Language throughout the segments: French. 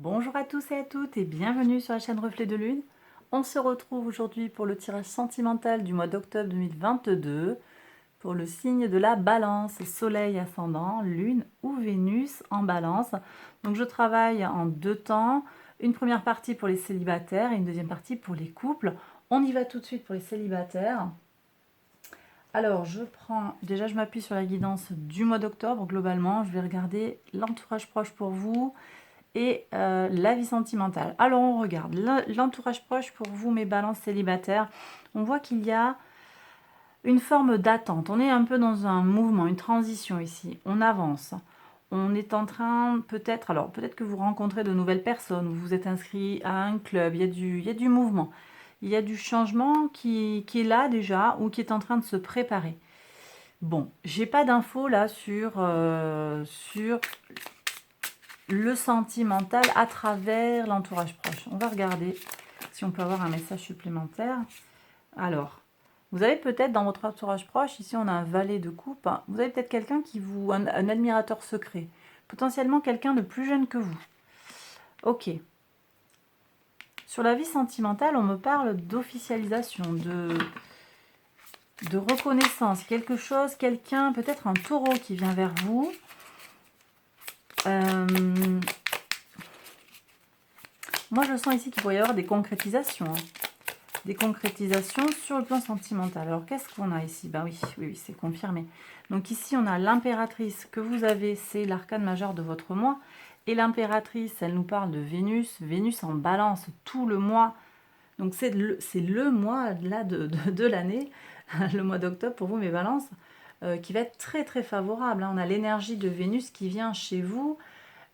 Bonjour à tous et à toutes et bienvenue sur la chaîne Reflet de Lune. On se retrouve aujourd'hui pour le tirage sentimental du mois d'octobre 2022 pour le signe de la Balance, Soleil ascendant, Lune ou Vénus en Balance. Donc je travaille en deux temps, une première partie pour les célibataires et une deuxième partie pour les couples. On y va tout de suite pour les célibataires. Alors je m'appuie sur la guidance du mois d'octobre globalement. Je vais regarder l'entourage proche pour vous et la vie sentimentale. Alors on regarde l'entourage proche pour vous, mes balances célibataires. On voit qu'il y a une forme d'attente. On est un peu dans un mouvement, une transition ici. On avance. On est en train, peut-être que vous rencontrez de nouvelles personnes, vous vous êtes inscrit à un club, il y a du mouvement. Il y a du changement qui est là déjà ou qui est en train de se préparer. Bon, j'ai pas d'infos là sur le sentimental à travers l'entourage proche. On va regarder si on peut avoir un message supplémentaire. Alors, vous avez peut-être dans votre entourage proche, ici on a un valet de coupe, hein, vous avez peut-être quelqu'un un admirateur secret, potentiellement quelqu'un de plus jeune que vous. Ok. Sur la vie sentimentale, on me parle d'officialisation, de reconnaissance, quelque chose, quelqu'un, peut-être un taureau qui vient vers vous. Moi, je sens ici qu'il pourrait y avoir des concrétisations. Des concrétisations sur le plan sentimental. Alors, qu'est-ce qu'on a ici? Ben oui, c'est confirmé. Donc ici, on a l'impératrice que vous avez, c'est l'arcane majeur de votre mois. Et l'impératrice, elle nous parle de Vénus. Vénus en balance tout le mois. Donc, c'est le mois là de l'année, le mois d'octobre pour vous, mes balances, qui va être très, très favorable. Hein. On a l'énergie de Vénus qui vient chez vous.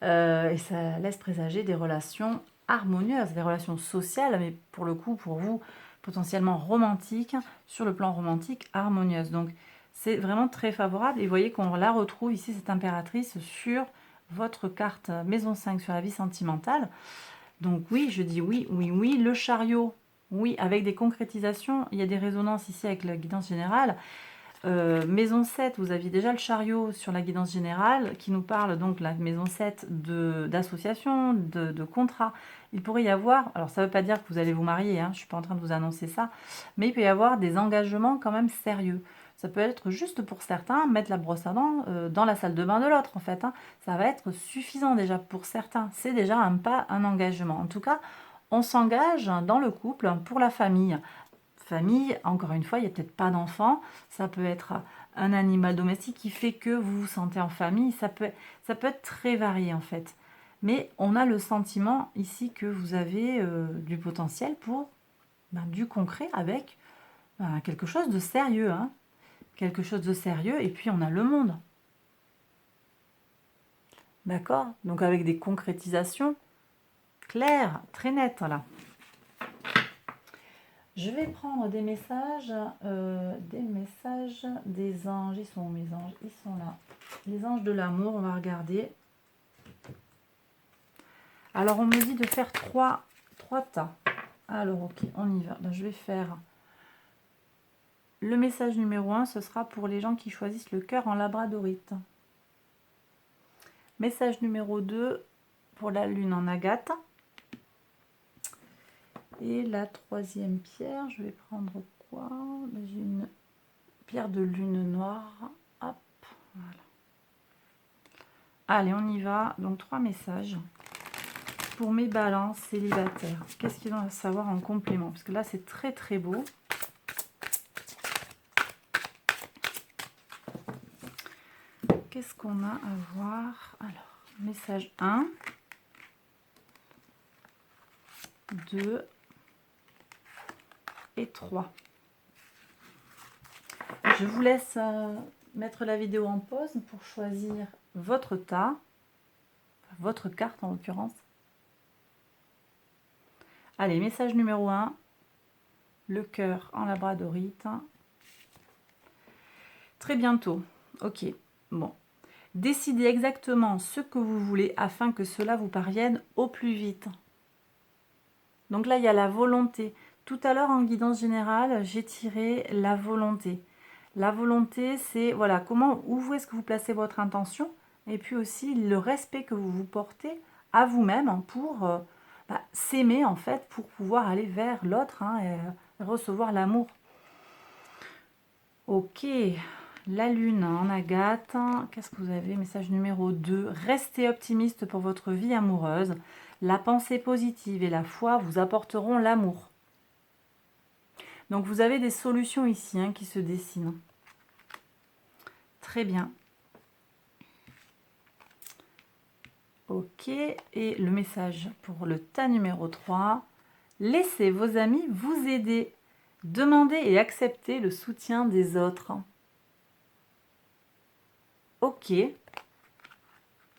Et ça laisse présager des relations harmonieuses, des relations sociales, mais pour le coup, pour vous, potentiellement romantiques, sur le plan romantique, harmonieuses. Donc, c'est vraiment très favorable. Et vous voyez qu'on la retrouve ici, cette impératrice, sur votre carte Maison 5 sur la vie sentimentale. Donc oui, je dis oui, oui, oui. Le chariot, oui, avec des concrétisations. Il y a des résonances ici avec la guidance générale. Maison 7, vous aviez déjà le chariot sur la guidance générale qui nous parle donc la maison 7 d'association, de contrat. Il pourrait y avoir, alors ça ne veut pas dire que vous allez vous marier, hein, je ne suis pas en train de vous annoncer ça, mais il peut y avoir des engagements quand même sérieux. Ça peut être juste pour certains, mettre la brosse à dents dans la salle de bain de l'autre en fait. Hein. Ça va être suffisant déjà pour certains. C'est déjà un pas, un engagement. En tout cas, on s'engage dans le couple pour la famille. Famille, encore une fois, il n'y a peut-être pas d'enfant, ça peut être un animal domestique qui fait que vous vous sentez en famille, ça peut être très varié en fait. Mais on a le sentiment ici que vous avez du potentiel pour du concret avec quelque chose de sérieux. Hein. Quelque chose de sérieux, et puis on a le monde. D'accord? Donc avec des concrétisations claires, très nettes là. Je vais prendre des messages des anges. Ils sont où mes anges? Ils sont là. Les anges de l'amour, on va regarder. Alors, on me dit de faire trois tas. Alors, ok, on y va. Donc, je vais faire le message numéro 1, ce sera pour les gens qui choisissent le cœur en labradorite. Message numéro 2, pour la lune en agate. Et la troisième pierre, je vais prendre quoi? J'ai une pierre de lune noire. Hop, voilà. Allez, on y va. Donc, 3 messages pour mes balances célibataires. Qu'est-ce qu'ils vont savoir en complément? Parce que là, c'est très, très beau. Qu'est-ce qu'on a à voir? Alors, message 1, 2 et 3. Je vous laisse mettre la vidéo en pause pour choisir votre tas, votre carte en l'occurrence. Allez, message numéro 1, le cœur en labradorite. Très bientôt. Ok, bon. Décidez exactement ce que vous voulez afin que cela vous parvienne au plus vite. Donc là, il y a la volonté. Tout à l'heure, en guidance générale, j'ai tiré la volonté. La volonté, c'est voilà, où est-ce que vous placez votre intention et puis aussi le respect que vous vous portez à vous-même pour s'aimer en fait, pour pouvoir aller vers l'autre hein, et recevoir l'amour. Ok, la lune en agate, qu'est-ce que vous avez? Message numéro 2, restez optimiste pour votre vie amoureuse. La pensée positive et la foi vous apporteront l'amour. Donc vous avez des solutions ici hein, qui se dessinent. Très bien. Ok, et le message pour le tas numéro 3. Laissez vos amis vous aider. Demandez et acceptez le soutien des autres. Ok.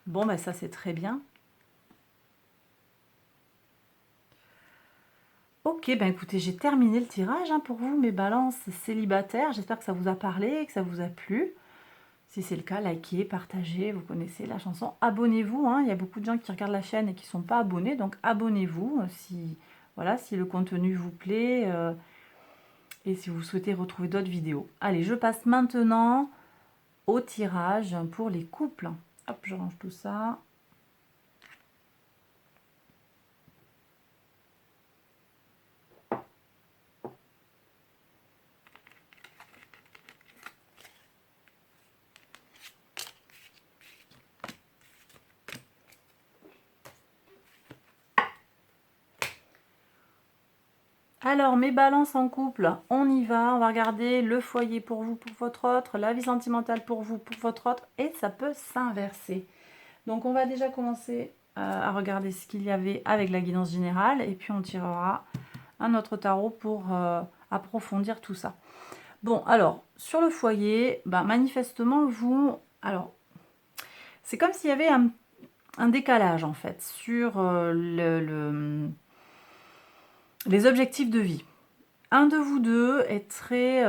Bon, ben ça c'est très bien. Ok, ben écoutez, j'ai terminé le tirage hein, pour vous, mes balances célibataires. J'espère que ça vous a parlé, que ça vous a plu. Si c'est le cas, likez, partagez, vous connaissez la chanson. Abonnez-vous, hein. Il y a beaucoup de gens qui regardent la chaîne et qui ne sont pas abonnés, donc abonnez-vous si, voilà, si le contenu vous plaît et si vous souhaitez retrouver d'autres vidéos. Allez, je passe maintenant au tirage pour les couples. Hop, je range tout ça. Alors, mes balances en couple, on y va. On va regarder le foyer pour vous, pour votre autre, la vie sentimentale pour vous, pour votre autre, et ça peut s'inverser. Donc, on va déjà commencer à regarder ce qu'il y avait avec la guidance générale, et puis on tirera un autre tarot pour approfondir tout ça. Bon, alors, sur le foyer, manifestement, vous... Alors, c'est comme s'il y avait un décalage, en fait, sur les objectifs de vie. Un de vous deux est très,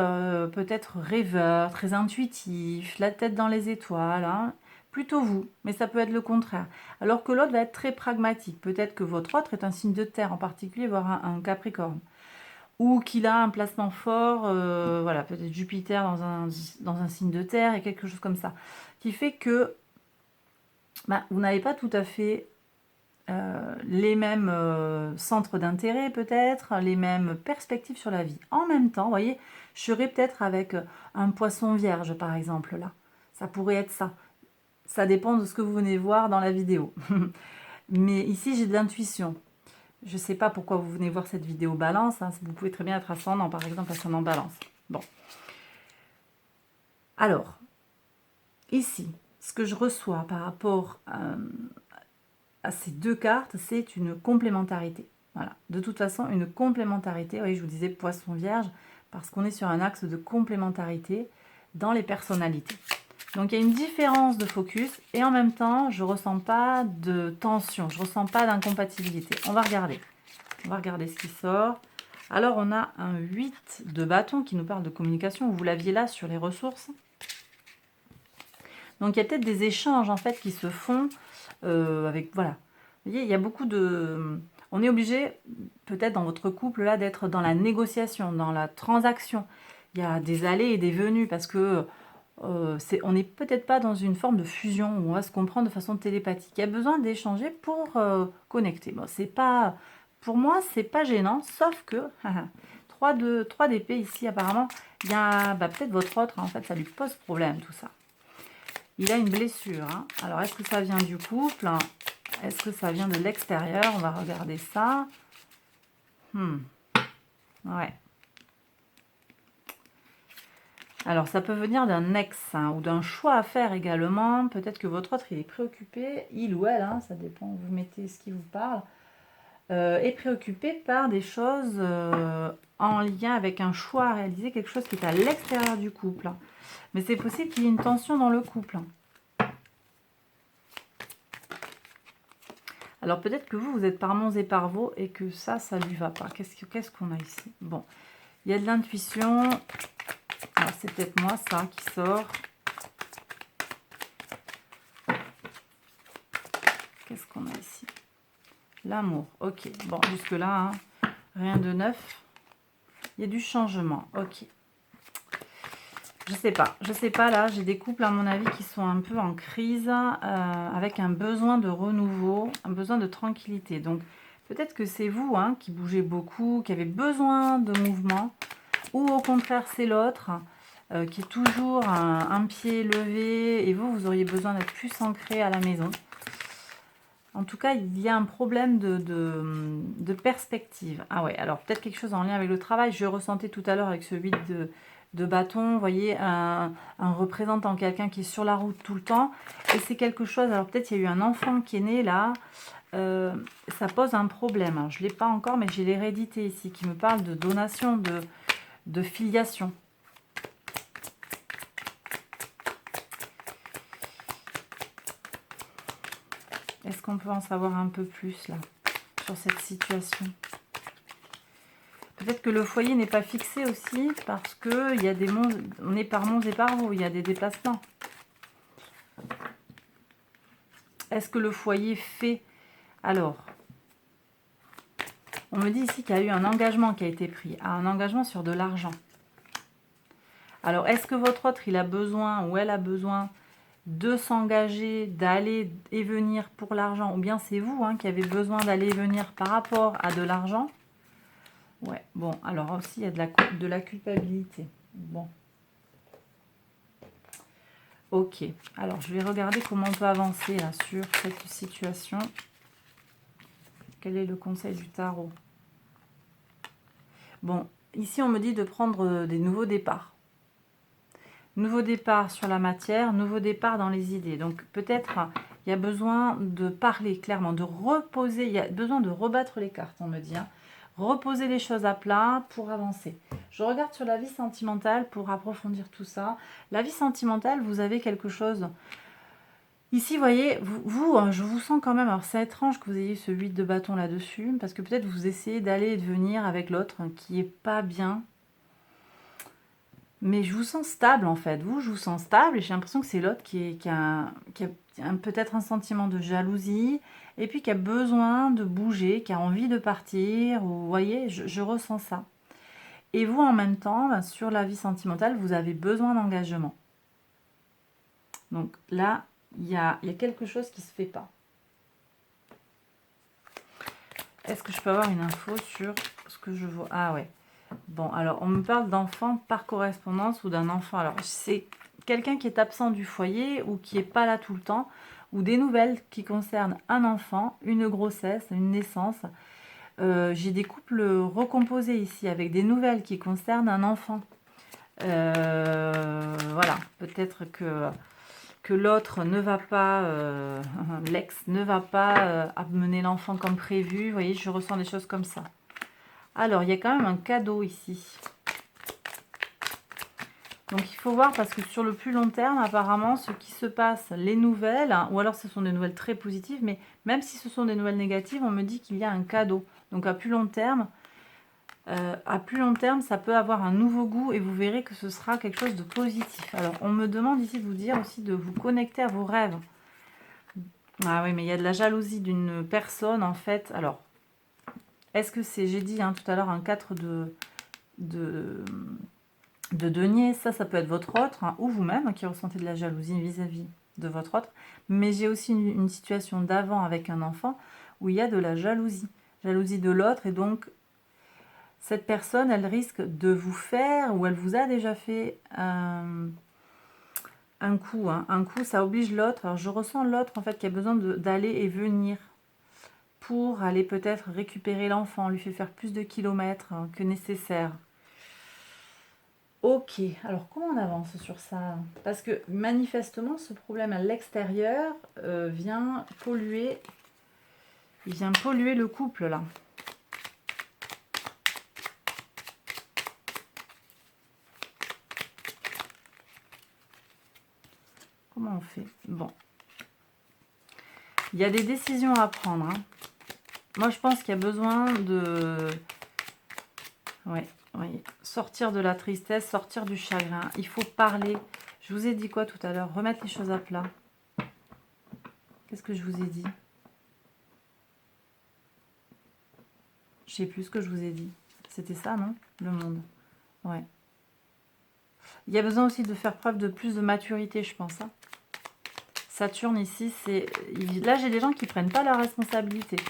peut-être rêveur, très intuitif, la tête dans les étoiles, hein, plutôt vous, mais ça peut être le contraire. Alors que l'autre va être très pragmatique. Peut-être que votre autre est un signe de terre en particulier, voire un Capricorne. Ou qu'il a un placement fort, voilà, peut-être Jupiter dans un signe de terre et quelque chose comme ça. Qui fait que vous n'avez pas tout à fait les mêmes centres d'intérêt peut-être, les mêmes perspectives sur la vie. En même temps, vous voyez, je serais peut-être avec un poisson vierge par exemple là. Ça pourrait être ça. Ça dépend de ce que vous venez voir dans la vidéo. Mais ici, j'ai de l'intuition. Je ne sais pas pourquoi vous venez voir cette vidéo balance. Hein. Vous pouvez très bien être ascendant, par exemple, ascendant balance. Bon. Alors, ici, ce que je reçois par rapport à ces deux cartes, c'est une complémentarité. Voilà. De toute façon, une complémentarité. Oui, je vous disais poisson vierge, parce qu'on est sur un axe de complémentarité dans les personnalités. Donc, il y a une différence de focus et en même temps, je ne ressens pas de tension, je ne ressens pas d'incompatibilité. On va regarder. On va regarder ce qui sort. Alors, on a un 8 de bâton qui nous parle de communication. Vous l'aviez là sur les ressources. Donc, il y a peut-être des échanges en fait qui se font avec... Voilà. Vous voyez, il y a beaucoup de... On est obligé, peut-être dans votre couple là, d'être dans la négociation, dans la transaction. Il y a des allées et des venues parce que on n'est peut-être pas dans une forme de fusion où on va se comprendre de façon télépathique. Il y a besoin d'échanger pour connecter. Bon, c'est pas... Pour moi, c'est pas gênant, sauf que 3 d'épée ici, apparemment, il y a peut-être votre autre, en fait, ça lui pose problème, tout ça. Il a une blessure. Hein. Alors, est-ce que ça vient du couple? Est-ce que ça vient de l'extérieur? On va regarder ça. Ouais. Alors, ça peut venir d'un ex hein, ou d'un choix à faire également. Peut-être que votre autre, il est préoccupé, il ou elle, hein, ça dépend, vous mettez ce qui vous parle, est préoccupé par des choses en lien avec un choix à réaliser, quelque chose qui est à l'extérieur du couple. Mais c'est possible qu'il y ait une tension dans le couple. Alors peut-être que vous êtes par Mons et par Vaux et que ça lui va pas. Qu'est-ce qu'on a ici? Bon, il y a de l'intuition. Alors c'est peut-être moi ça qui sort. Qu'est-ce qu'on a ici? L'amour, ok. Bon, jusque-là, hein, rien de neuf. Il y a du changement, ok. je sais pas là, j'ai des couples à mon avis qui sont un peu en crise, avec un besoin de renouveau, un besoin de tranquillité. Donc peut-être que c'est vous hein, qui bougez beaucoup, qui avez besoin de mouvement, ou au contraire c'est l'autre qui est toujours un pied levé, et vous auriez besoin d'être plus ancré à la maison. En tout cas, il y a un problème de perspective. Ah ouais, alors peut-être quelque chose en lien avec le travail. Je ressentais tout à l'heure avec ce 8 de bâton, vous voyez, un représentant quelqu'un qui est sur la route tout le temps. Et c'est quelque chose, alors peut-être il y a eu un enfant qui est né là. Ça pose un problème. Alors, je ne l'ai pas encore, mais j'ai l'hérédité ici qui me parle de donation, de filiation. Est-ce qu'on peut en savoir un peu plus là sur cette situation? Peut-être que le foyer n'est pas fixé aussi parce que il y a des monts, on est par monts et par vaux, il y a des déplacements. Est-ce que le foyer fait? Alors, on me dit ici qu'il y a eu un engagement qui a été pris, un engagement sur de l'argent. Alors, est-ce que votre autre, il a besoin ou elle a besoin de s'engager, d'aller et venir pour l'argent, ou bien c'est vous hein, qui avez besoin d'aller et venir par rapport à de l'argent? Ouais, bon, alors aussi il y a de la culpabilité. Bon. Ok, alors je vais regarder comment on peut avancer là, sur cette situation. Quel est le conseil du tarot? Bon, ici on me dit de prendre des nouveaux départs. Nouveau départ sur la matière, nouveau départ dans les idées. Donc peut-être il y a besoin de parler clairement, de reposer, il y a besoin de rebattre les cartes, on me dit. Hein. Reposer les choses à plat pour avancer. Je regarde sur la vie sentimentale pour approfondir tout ça. La vie sentimentale, vous avez quelque chose. Ici, vous voyez, vous je vous sens quand même, alors c'est étrange que vous ayez ce 8 de bâton là-dessus, parce que peut-être vous essayez d'aller et de venir avec l'autre qui est pas bien. Mais je vous sens stable en fait. Vous, je vous sens stable et j'ai l'impression que c'est l'autre qui a peut-être un sentiment de jalousie et puis qui a besoin de bouger, qui a envie de partir. Ou, vous voyez, je ressens ça. Et vous, en même temps, ben, sur la vie sentimentale, vous avez besoin d'engagement. Donc là, il y a quelque chose qui ne se fait pas. Est-ce que je peux avoir une info sur ce que je vois? Ah ouais. Bon, alors on me parle d'enfant par correspondance ou d'un enfant. Alors c'est quelqu'un qui est absent du foyer ou qui n'est pas là tout le temps, ou des nouvelles qui concernent un enfant, une grossesse, une naissance. J'ai des couples recomposés ici avec des nouvelles qui concernent un enfant. Voilà, peut-être que l'autre ne va pas, l'ex ne va pas amener l'enfant comme prévu. Vous voyez, je ressens des choses comme ça. Alors, il y a quand même un cadeau ici. Donc, il faut voir parce que sur le plus long terme, apparemment, ce qui se passe, les nouvelles, ou alors ce sont des nouvelles très positives, mais même si ce sont des nouvelles négatives, on me dit qu'il y a un cadeau. Donc, à plus long terme, ça peut avoir un nouveau goût et vous verrez que ce sera quelque chose de positif. Alors, on me demande ici de vous dire aussi de vous connecter à vos rêves. Ah oui, mais il y a de la jalousie d'une personne, en fait. Alors, est-ce que c'est, j'ai dit hein, tout à l'heure, un 4 de denier, ça peut être votre autre, hein, ou vous-même qui ressentez de la jalousie vis-à-vis de votre autre. Mais j'ai aussi une situation d'avant avec un enfant où il y a de la jalousie. Jalousie de l'autre, et donc cette personne, elle risque de vous faire, ou elle vous a déjà fait un coup. Hein. Un coup, ça oblige l'autre. Alors je ressens l'autre en fait qui a besoin d'aller et venir pour aller peut-être récupérer l'enfant, lui faire plus de kilomètres hein, que nécessaire. Ok, alors comment on avance sur ça? Parce que manifestement, ce problème à l'extérieur vient polluer le couple là. Comment on fait? Bon. Il y a des décisions à prendre. Hein. Moi, je pense qu'il y a besoin de... Ouais, oui. Sortir de la tristesse, sortir du chagrin. Il faut parler. Je vous ai dit quoi tout à l'heure? Remettre les choses à plat. Qu'est-ce que je vous ai dit? Je sais plus ce que je vous ai dit. C'était ça, non? Le monde. Ouais. Il y a besoin aussi de faire preuve de plus de maturité, je pense. Hein. Saturne ici, c'est... Là, j'ai des gens qui ne prennent pas leurs responsabilités.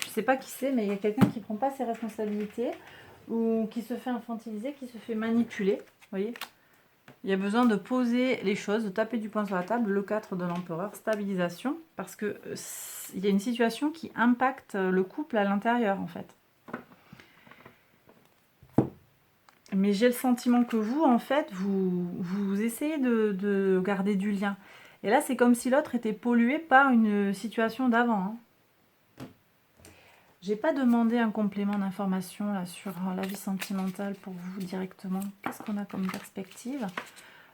Je ne sais pas qui c'est, mais il y a quelqu'un qui ne prend pas ses responsabilités ou qui se fait infantiliser, qui se fait manipuler. Vous voyez ? Il y a besoin de poser les choses, de taper du poing sur la table. Le 4 de l'empereur, stabilisation. Parce que il y a une situation qui impacte le couple à l'intérieur, en fait. Mais j'ai le sentiment que vous, en fait, vous essayez de garder du lien. Et là, c'est comme si l'autre était pollué par une situation d'avant. Hein. J'ai pas demandé un complément d'information là sur la vie sentimentale pour vous directement. Qu'est-ce qu'on a comme perspective?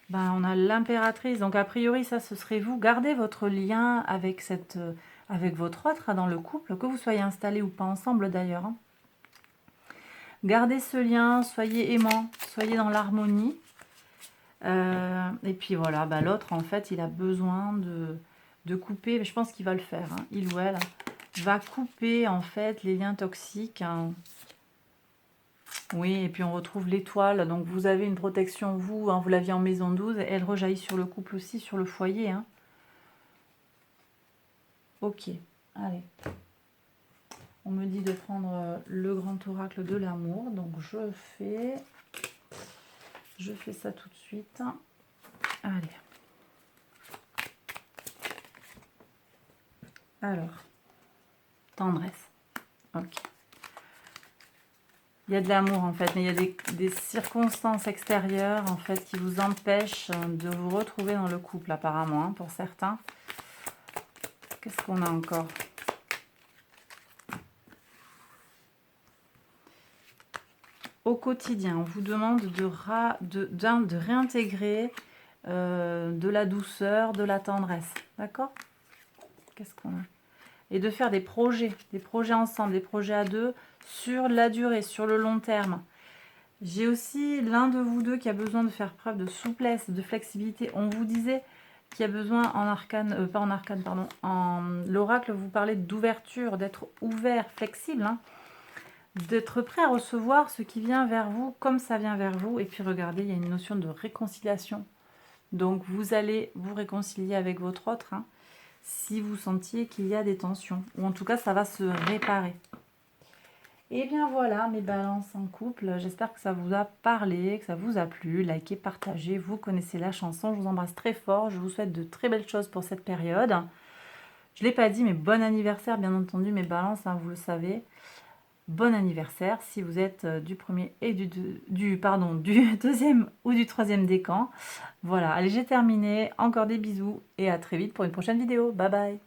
Ben, on a l'impératrice. Donc, a priori, ça, ce serait vous. Gardez votre lien avec, avec votre autre hein, dans le couple, que vous soyez installés ou pas ensemble d'ailleurs. Hein. Gardez ce lien, soyez aimants, soyez dans l'harmonie. Et puis voilà, bah, l'autre, en fait, il a besoin de couper. Je pense qu'il va le faire, hein, il ou elle va couper, en fait, les liens toxiques. Hein. Oui, et puis on retrouve l'étoile. Donc, vous avez une protection, vous, hein, vous l'aviez en maison 12. Elle rejaillit sur le couple aussi, sur le foyer. Hein. Ok, allez. On me dit de prendre le grand oracle de l'amour. Donc, je fais ça tout de suite. Allez. Alors, tendresse. Ok. Il y a de l'amour en fait, mais il y a des circonstances extérieures en fait qui vous empêchent de vous retrouver dans le couple apparemment, hein, pour certains. Qu'est-ce qu'on a encore ? Au quotidien, on vous demande de réintégrer de la douceur, de la tendresse. D'accord ? Qu'est-ce qu'on a ? Et de faire des projets ensemble, des projets à deux, sur la durée, sur le long terme. J'ai aussi l'un de vous deux qui a besoin de faire preuve de souplesse, de flexibilité. On vous disait qu'il y a besoin en arcane, pas en arcane, pardon, en l'oracle, vous parlez d'ouverture, d'être ouvert, flexible, hein, d'être prêt à recevoir ce qui vient vers vous comme ça vient vers vous. Et puis regardez, il y a une notion de réconciliation. Donc vous allez vous réconcilier avec votre autre, hein, si vous sentiez qu'il y a des tensions. Ou en tout cas, ça va se réparer. Et bien voilà, mes balances en couple. J'espère que ça vous a parlé, que ça vous a plu. Likez, partagez, vous connaissez la chanson. Je vous embrasse très fort. Je vous souhaite de très belles choses pour cette période. Je ne l'ai pas dit, mais bon anniversaire, bien entendu, mes balances, hein, vous le savez. Bon anniversaire si vous êtes du premier et du deuxième ou du troisième décan. Voilà, allez, j'ai terminé. Encore des bisous et à très vite pour une prochaine vidéo. Bye bye.